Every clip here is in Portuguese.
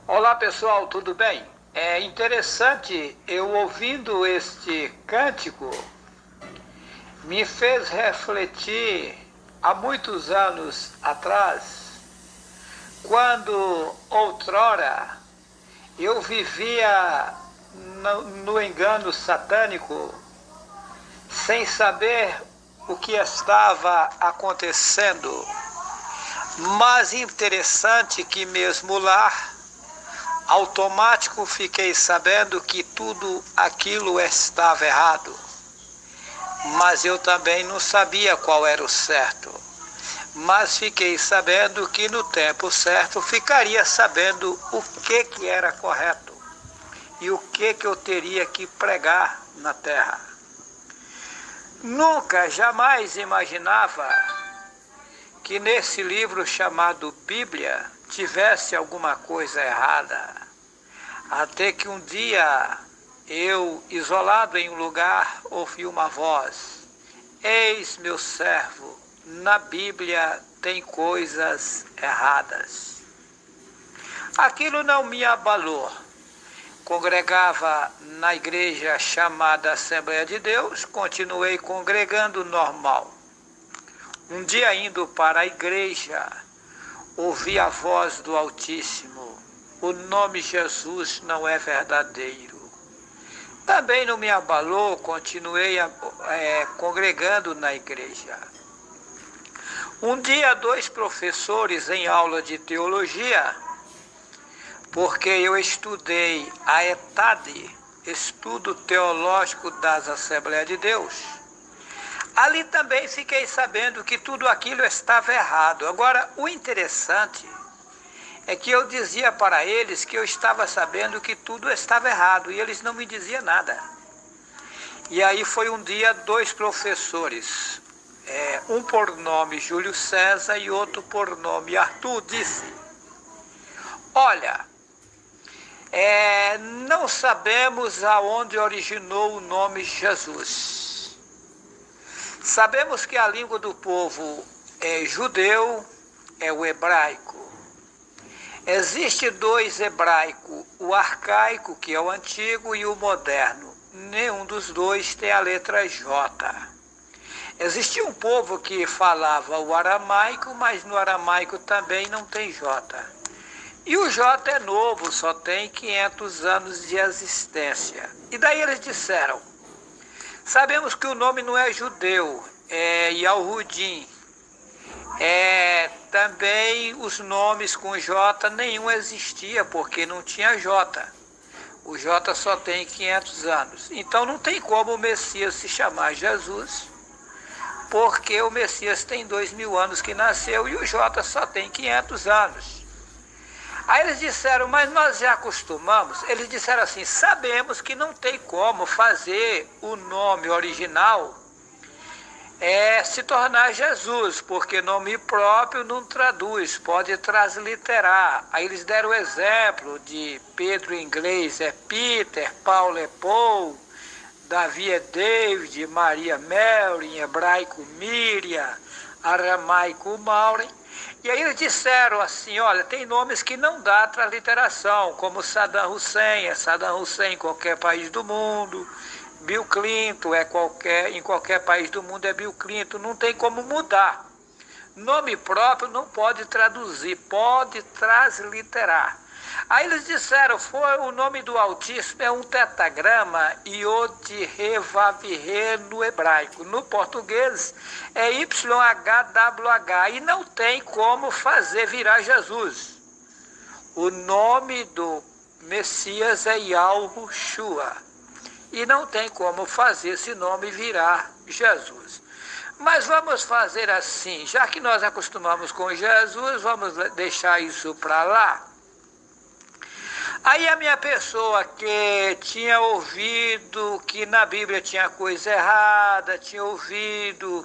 Olá pessoal, tudo bem? É interessante, eu ouvindo este cântico, me fez refletir há muitos anos atrás, quando outrora eu vivia no engano satânico, sem saber o que estava acontecendo. Mas interessante que mesmo lá, automático fiquei sabendo que tudo aquilo estava errado. Mas eu também não sabia qual era o certo. Mas fiquei sabendo que no tempo certo ficaria sabendo o que era correto e o que eu teria que pregar na terra. Nunca, jamais imaginava que nesse livro chamado Bíblia tivesse alguma coisa errada. Até que um dia eu, isolado em um lugar, ouvi uma voz: eis meu servo, na Bíblia tem coisas erradas. Aquilo não me abalou. Congregava na igreja chamada Assembleia de Deus, continuei congregando normal. Um dia indo para a igreja, ouvi a voz do Altíssimo: o nome Jesus não é verdadeiro. Também não me abalou, continuei congregando na igreja. Um dia, dois professores em aula de teologia, porque eu estudei a ETAD, Estudo Teológico das Assembleias de Deus, ali também fiquei sabendo que tudo aquilo estava errado. Agora, o interessante é que eu dizia para eles que eu estava sabendo que tudo estava errado e eles não me diziam nada. E aí foi um dia, dois professores, um por nome Júlio César e outro por nome Arthur, disse: olha, não sabemos aonde originou o nome Jesus. Sabemos que a língua do povo é judeu, é o hebraico. Existe dois hebraicos, o arcaico, que é o antigo, e o moderno. Nenhum dos dois tem a letra J. Existia um povo que falava o aramaico, mas no aramaico também não tem J. E o J é novo, só tem 500 anos de existência. E daí eles disseram: sabemos que o nome não é judeu, é Yahudim. Também os nomes com J nenhum existia, porque não tinha J. O J só tem 500 anos. Então não tem como o Messias se chamar Jesus, porque o Messias tem 2000 anos que nasceu e o J só tem 500 anos. Aí eles disseram: mas nós já acostumamos. Eles disseram assim: sabemos que não tem como fazer o nome original se tornar Jesus, porque nome próprio não traduz, pode transliterar. Aí eles deram o exemplo de Pedro em inglês é Peter, Paulo é Paul, Davi é David, Maria Mary, em hebraico Miriam, aramaico Maureen. E aí eles disseram assim: olha, tem nomes que não dá transliteração, como Saddam Hussein, é Saddam Hussein em qualquer país do mundo. Bill Clinton em qualquer país do mundo é Bill Clinton, não tem como mudar. Nome próprio não pode traduzir, pode transliterar. Aí eles disseram: foi o nome do Altíssimo, é um tetagrama, Yod-He-Vav-He no hebraico. No português é YHWH e não tem como fazer virar Jesus. O nome do Messias é Yahushua. E não tem como fazer esse nome virar Jesus. Mas vamos fazer assim, já que nós acostumamos com Jesus, vamos deixar isso para lá. Aí a minha pessoa que tinha ouvido que na Bíblia tinha coisa errada, tinha ouvido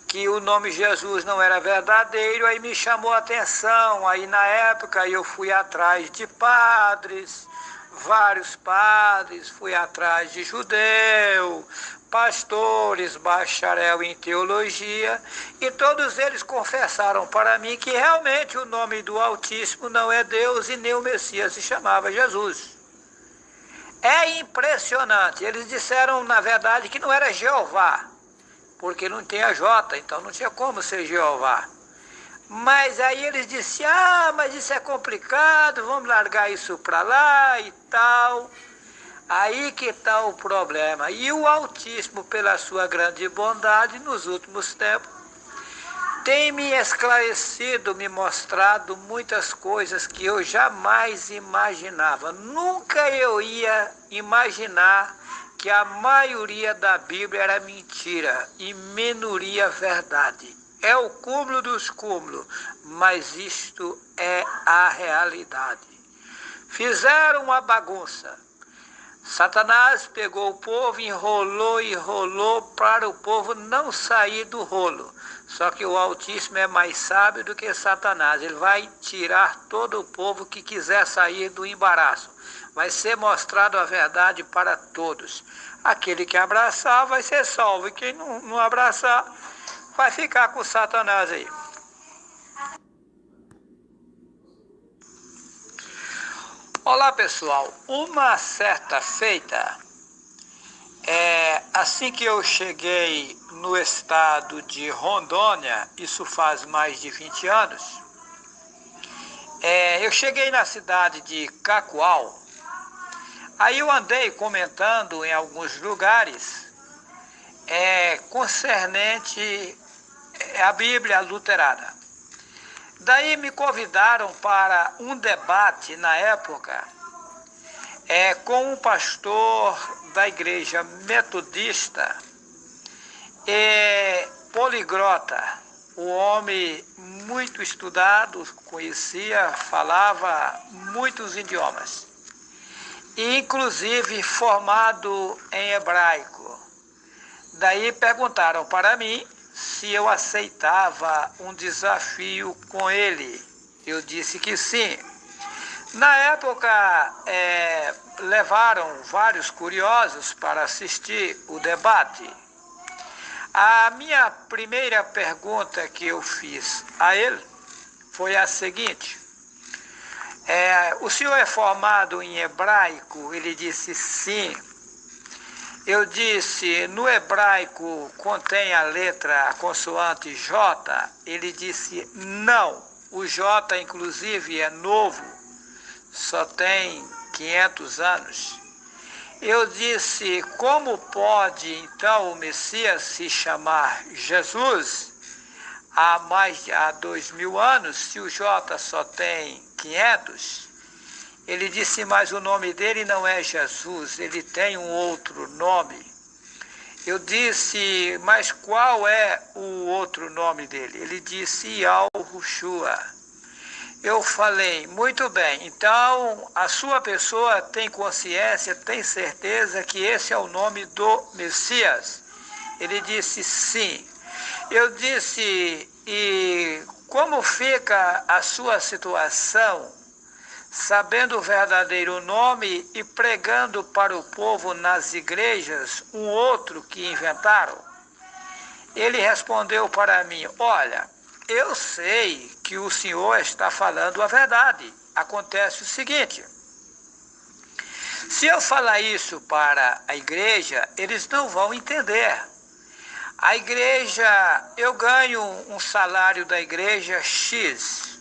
que o nome Jesus não era verdadeiro, aí me chamou a atenção. Aí na época eu fui atrás de padres, vários padres, fui atrás de judeu, pastores, bacharel em teologia, e todos eles confessaram para mim que realmente o nome do Altíssimo não é Deus e nem o Messias se chamava Jesus. É impressionante. Eles disseram, na verdade, que não era Jeová, porque não tem a J, então não tinha como ser Jeová. Mas aí eles disseram, mas isso é complicado, vamos largar isso para lá e tal. Aí que está o problema. E o Altíssimo, pela sua grande bondade, nos últimos tempos, tem me esclarecido, me mostrado muitas coisas que eu jamais imaginava. Nunca eu ia imaginar que a maioria da Bíblia era mentira e minoria verdade. É o cúmulo dos cúmulos, mas isto é a realidade. Fizeram uma bagunça. Satanás pegou o povo, enrolou e enrolou para o povo não sair do rolo. Só que o Altíssimo é mais sábio do que Satanás. Ele vai tirar todo o povo que quiser sair do embaraço. Vai ser mostrado a verdade para todos. Aquele que abraçar vai ser salvo. E quem não abraçar vai ficar com Satanás aí. Olá pessoal, uma certa feita, assim que eu cheguei no estado de Rondônia, isso faz mais de 20 anos, eu cheguei na cidade de Cacoal, aí eu andei comentando em alguns lugares concernente à Bíblia luterana. Daí me convidaram para um debate na época com um pastor da igreja metodista e poliglota, um homem muito estudado, conhecia, falava muitos idiomas, e inclusive formado em hebraico. Daí perguntaram para mim se eu aceitava um desafio com ele. Eu disse que sim. Na época, levaram vários curiosos para assistir o debate. A minha primeira pergunta que eu fiz a ele foi a seguinte: o senhor é formado em hebraico? Ele disse sim. Eu disse, no hebraico contém a letra, a consoante J? Ele disse, não. O J, inclusive, é novo, só tem 500 anos. Eu disse, como pode, então, o Messias se chamar Jesus há 2000 anos, se o J só tem 500? Ele disse, mas o nome dele não é Jesus, ele tem um outro nome. Eu disse, mas qual é o outro nome dele? Ele disse, Yahushua. Eu falei, muito bem, então a sua pessoa tem consciência, tem certeza que esse é o nome do Messias? Ele disse, sim. Eu disse, e como fica a sua situação, sabendo o verdadeiro nome e pregando para o povo nas igrejas um outro que inventaram? Ele respondeu para mim, olha, eu sei que o senhor está falando a verdade. Acontece o seguinte, se eu falar isso para a igreja, eles não vão entender. A igreja, eu ganho um salário da igreja X.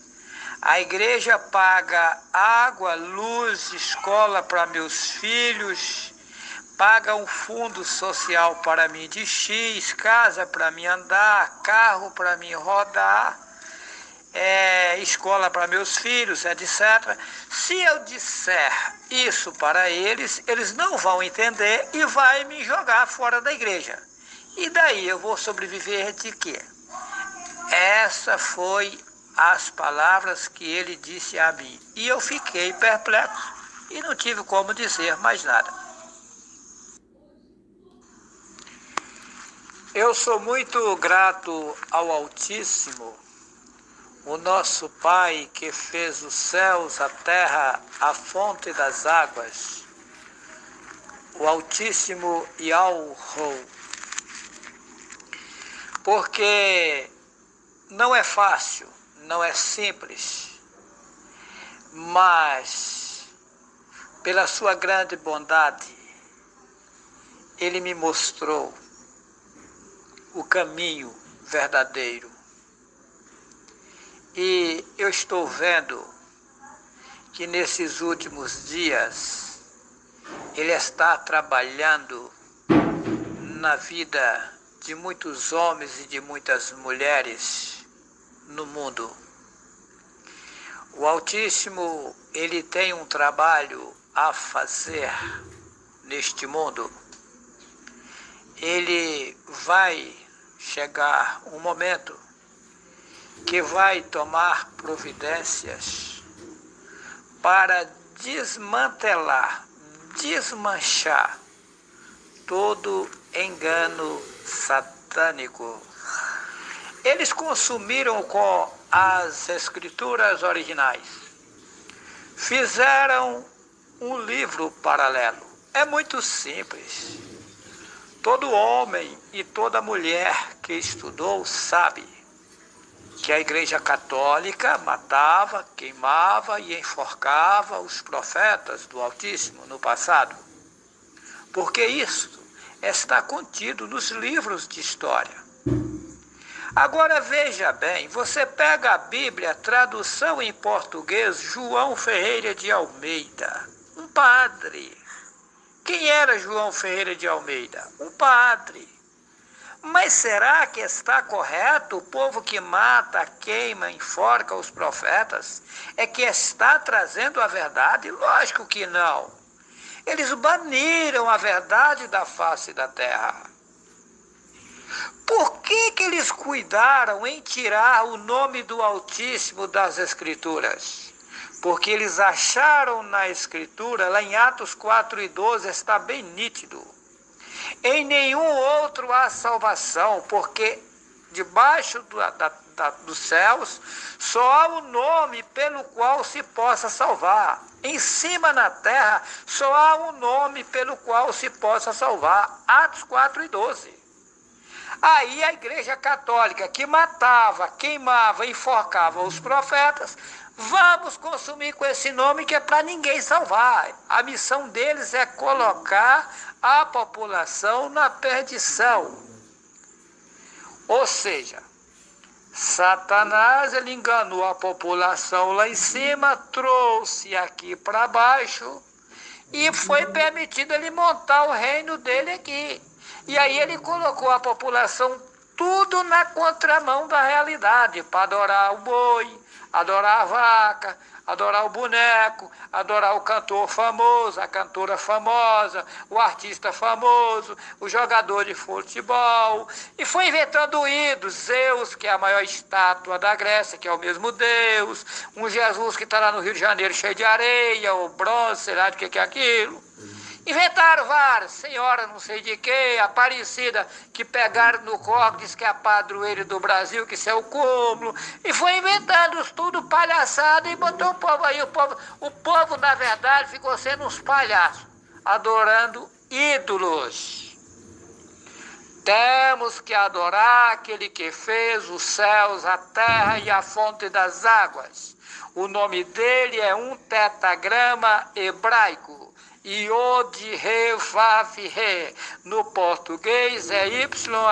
A igreja paga água, luz, escola para meus filhos, paga um fundo social para mim de X, casa para mim andar, carro para mim rodar, escola para meus filhos, etc. Se eu disser isso para eles, eles não vão entender e vai me jogar fora da igreja. E daí eu vou sobreviver de quê? Essa foi as palavras que ele disse a mim. E eu fiquei perplexo e não tive como dizer mais nada. Eu sou muito grato ao Altíssimo o nosso Pai que fez os céus, a terra, a fonte das águas, o Altíssimo Yahweh. Porque não é fácil, não é simples, mas pela sua grande bondade, Ele me mostrou o caminho verdadeiro. E eu estou vendo que nesses últimos dias Ele está trabalhando na vida de muitos homens e de muitas mulheres no mundo. O Altíssimo, Ele tem um trabalho a fazer neste mundo. Ele vai chegar um momento que vai tomar providências para desmantelar, desmanchar todo engano satânico. Eles consumiram com as escrituras originais, fizeram um livro paralelo. É muito simples. Todo homem e toda mulher que estudou sabe que a Igreja Católica matava, queimava e enforcava os profetas do Altíssimo no passado. Porque isso está contido nos livros de história. Agora veja bem, você pega a Bíblia, tradução em português, João Ferreira de Almeida, um padre. Quem era João Ferreira de Almeida? Um padre. Mas será que está correto o povo que mata, queima, enforca os profetas? É que está trazendo a verdade? Lógico que não. Eles baniram a verdade da face da terra. Por que eles cuidaram em tirar o nome do Altíssimo das Escrituras? Porque eles acharam na Escritura, lá em Atos 4:12, está bem nítido. Em nenhum outro há salvação, porque debaixo dos céus só há o nome pelo qual se possa salvar. Em cima na terra só há um nome pelo qual se possa salvar. Atos 4:12. Aí a Igreja Católica, que matava, queimava, enforcava os profetas, vamos consumir com esse nome que é para ninguém salvar. A missão deles é colocar a população na perdição. Ou seja, Satanás, ele enganou a população lá em cima, trouxe aqui para baixo e foi permitido ele montar o reino dele aqui. E aí ele colocou a população tudo na contramão da realidade, para adorar o boi, adorar a vaca, adorar o boneco, adorar o cantor famoso, a cantora famosa, o artista famoso, o jogador de futebol. E foi inventando ídolos, Zeus, que é a maior estátua da Grécia, que é o mesmo Deus, um Jesus que está lá no Rio de Janeiro cheio de areia, o bronze, sei lá de que é aquilo. Inventaram várias, senhora não sei de que, Aparecida, que pegaram no corpo, diz que é a padroeira do Brasil, que isso é o cúmulo, e foi inventando tudo palhaçada e botou o povo aí. O povo, na verdade, ficou sendo uns palhaços, adorando ídolos. Temos que adorar aquele que fez os céus, a terra e a fonte das águas. O nome dele é um tetagrama hebraico. Iod, Re, Vav, Re. No português é YHWH.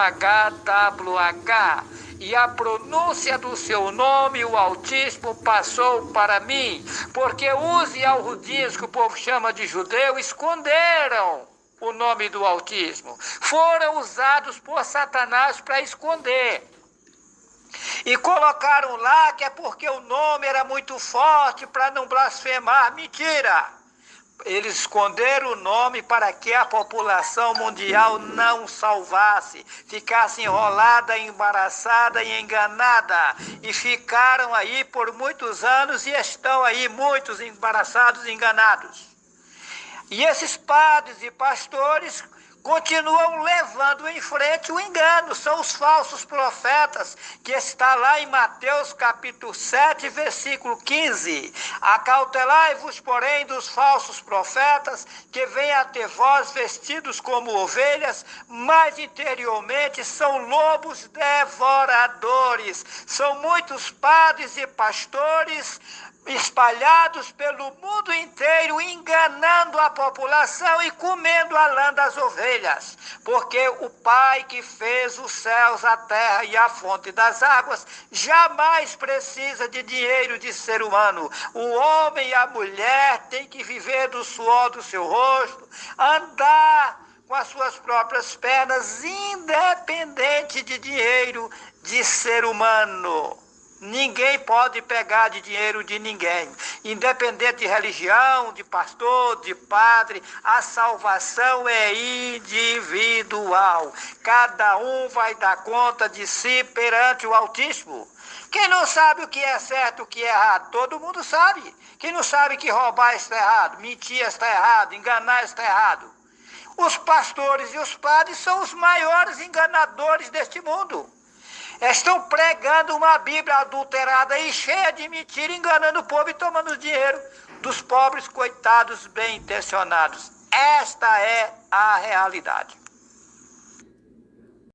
E a pronúncia do seu nome, o Altíssimo, passou para mim. Porque os Yahudis, que o povo chama de judeu, esconderam o nome do Altíssimo. Foram usados por Satanás para esconder. E colocaram lá que é porque o nome era muito forte para não blasfemar. Mentira! Eles esconderam o nome para que a população mundial não salvasse, ficasse enrolada, embaraçada e enganada. E ficaram aí por muitos anos e estão aí muitos embaraçados e enganados. E esses padres e pastores continuam levando em frente o engano. São os falsos profetas, que está lá em Mateus capítulo 7, versículo 15. Acautelai-vos, porém, dos falsos profetas, que vêm até vós vestidos como ovelhas, mas interiormente são lobos devoradores. São muitos padres e pastores espalhados pelo mundo inteiro, enganando a população e comendo a lã das ovelhas, porque o Pai que fez os céus, a terra e a fonte das águas jamais precisa de dinheiro de ser humano. O homem e a mulher têm que viver do suor do seu rosto, andar com as suas próprias pernas, independente de dinheiro de ser humano. Ninguém pode pegar de dinheiro de ninguém, independente de religião, de pastor, de padre. A salvação é individual. Cada um vai dar conta de si perante o Altíssimo. Quem não sabe o que é certo e o que é errado? Todo mundo sabe. Quem não sabe que roubar está errado, mentir está errado, enganar está errado? Os pastores e os padres são os maiores enganadores deste mundo. Estão pregando uma Bíblia adulterada e cheia de mentira, enganando o povo e tomando dinheiro dos pobres coitados bem intencionados. Esta é a realidade.